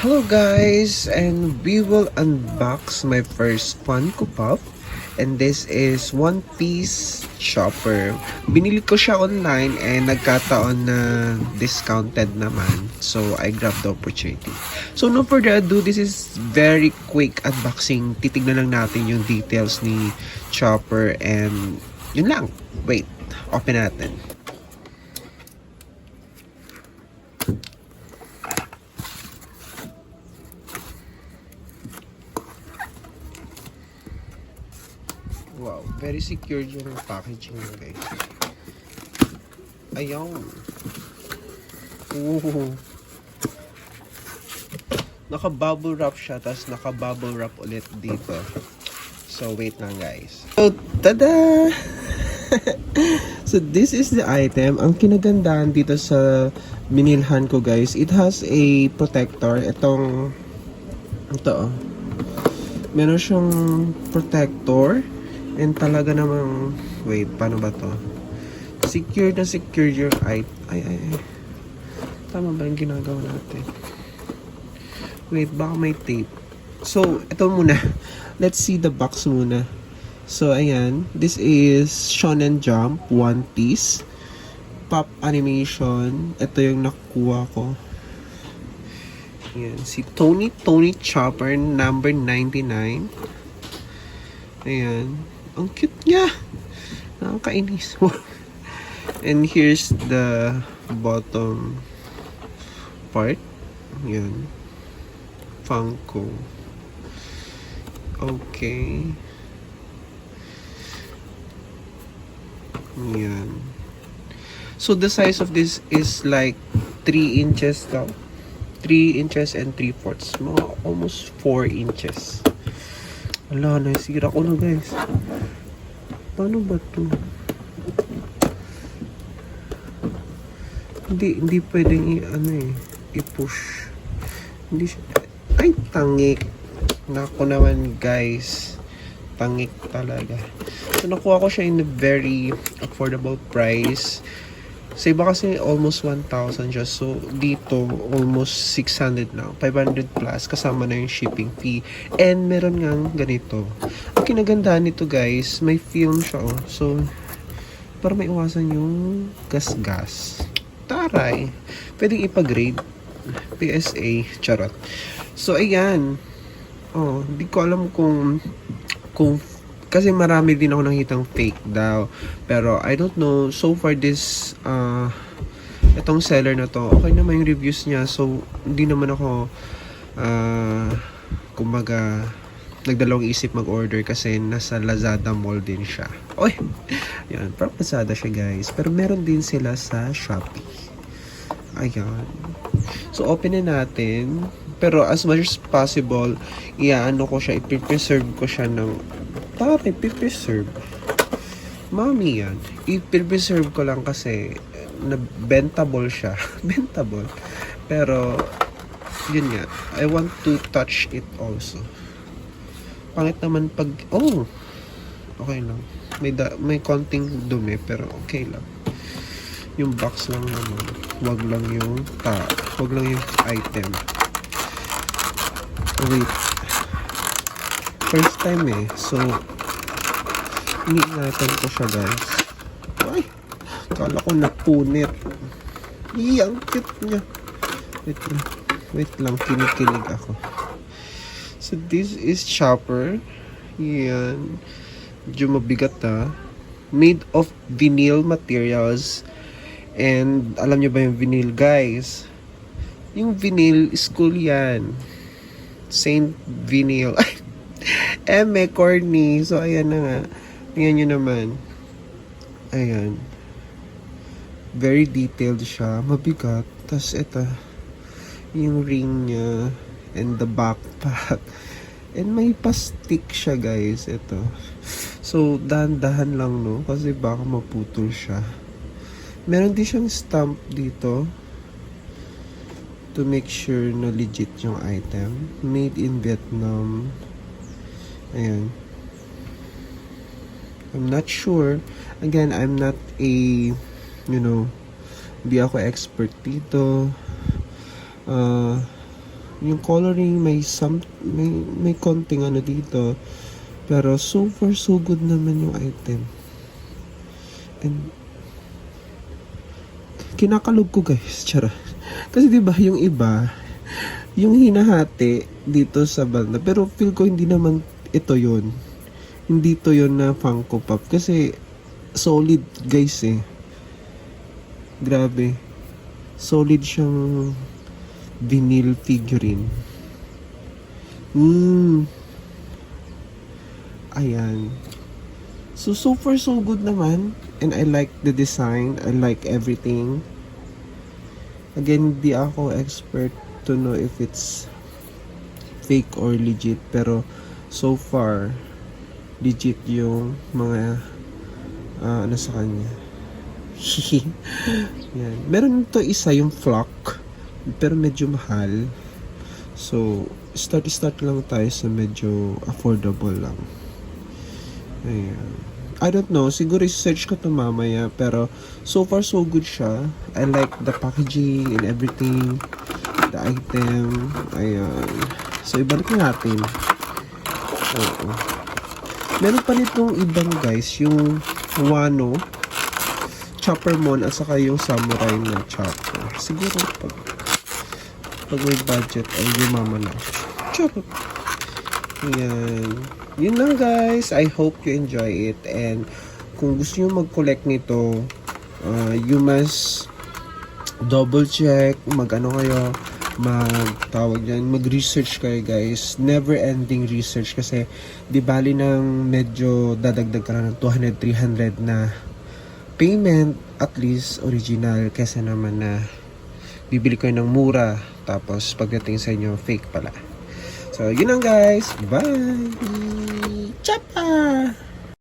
Hello guys, and we will unbox my first Funko Pop, and this is One Piece Chopper. Binili ko siya online and nagkataon na discounted naman, so I grabbed the opportunity. So no further ado, this is very quick unboxing. Titignan lang natin yung details ni Chopper and yun lang. Wait, open natin. Wow, very secure yung packaging niya, guys. Ayun. Naka-bubble wrap siya, tapos naka-bubble wrap ulit dito. So, wait lang, guys. So, tada! So, this is the item. Ang kinagandahan dito sa binilhan ko, guys, it has a protector. Ito, oh. Meron siyang protector. And talaga namang, wait, paano ba to? Secure na secure your ay. Tama ba yung ginagawa natin? Wait, baka may tape. So, ito muna. Let's see the box muna. So, ayan. This is Shonen Jump, One Piece. Pop animation. Ito yung nakuha ko. Ayan. Si Tony Chopper, number 99. Ayan. Ang cute niya. Nakakainis. And here's the bottom part. Yan. Funko. Okay. Yan. So the size of this is like 3 inches daw. 3 inches and 3/4. Mga almost 4 inches. Wala, nasira ko na, guys. Paano ba to? Hindi pwedeng i-push. Hindi siya. Ay, tangik. Nako naman, guys. Tangik talaga. So, nakuha ko siya in a very affordable price. Sa iba kasi almost 1,000 siya. So, dito, almost 600 na. 500 plus, kasama na yung shipping fee. And meron ngang ganito. Ang kinagandaan nito, guys, may film siya, oh. So, para may iwasan yung gas-gas. Taray. Pwedeng ipa-grade. PSA. Charot. So, ayan. Oh, hindi ko alam kung kasi marami din ako nakitang fake daw. Pero I don't know. So far this itong seller na to, okay naman yung reviews niya. So hindi naman ako kumbaga nagdalawang isip mag-order kasi nasa Lazada Mall din siya. Oy. Yan, parang Lazada siya, guys. Pero meron din sila sa Shopee. Ayan. So open na natin. Pero as much as possible, iaano ko siya, i-preserve ko siya ng i-preserve. Mami yan. I-preserve ko lang kasi na bentable siya. Bentable. Pero yun nga. I want to touch it also. Pangit naman pag okay lang. May konting dumi pero okay lang. Yung box lang naman. Wag lang yung item. Wait. First time so iniingatan ko siya, guys. Ay, kala ko napunit. Ang cute niya. Wait lang, kinikilig ako. So this is Chopper. Yan. Medyo mabigat, made of vinyl materials. And alam niyo ba yung vinyl, guys? Yung vinyl is cool yan. Saint Vinyl. Corny. So, ayan na nga. Tingnan nyo naman. Ayan. Very detailed siya. Mabigat. Tapos, ito. Yung ring niya. And the backpack. And may pa-stick siya, guys. Ito. So, dahan-dahan lang, no? Kasi baka maputol siya. Meron din siyang stamp dito. To make sure na legit yung item. Made in Vietnam. Ayan. I'm not sure. Again, I'm not a, hindi ako expert dito. Yung coloring may konting ano dito. Pero so far so good naman yung item. And kinakalog ko guys, tsara. Kasi 'di ba yung iba, yung hinahati dito sa banda, pero feel ko hindi naman ito 'yon. Hindi to 'yon na Funko Pop kasi solid guys eh. Grabe. Solid siyang vinyl figurine. Ayan. So far so good naman. And I like the design. I like everything. Again, di ako expert to know if it's fake or legit. Pero so far, legit yung mga ano sa kanya. Yan. Meron to isa yung flock. Pero medyo mahal. So, start lang tayo sa medyo affordable lang. Ayan. I don't know, siguro i-search ko to mamaya, pero so far so good siya. I like the packaging and everything, the item. Ayan. So ibalik na natin. Oo. Meron pa nitong ibang guys, yung Wano, Choppermon, at saka yung Samurai na Chopper. Siguro pag may budget ay yumama na. Chopper. Ayan. Yun lang guys. I hope you enjoy it. And kung gusto nyo mag-collect nito, you must double check, mag-research kayo guys. Never ending research kasi di bali ng medyo dadagdag ka lang ng 200-300 na payment, at least original, kesa naman na bibili ko ng mura tapos pagdating sa inyo fake pala. So, yun lang guys. Bye! Chapa!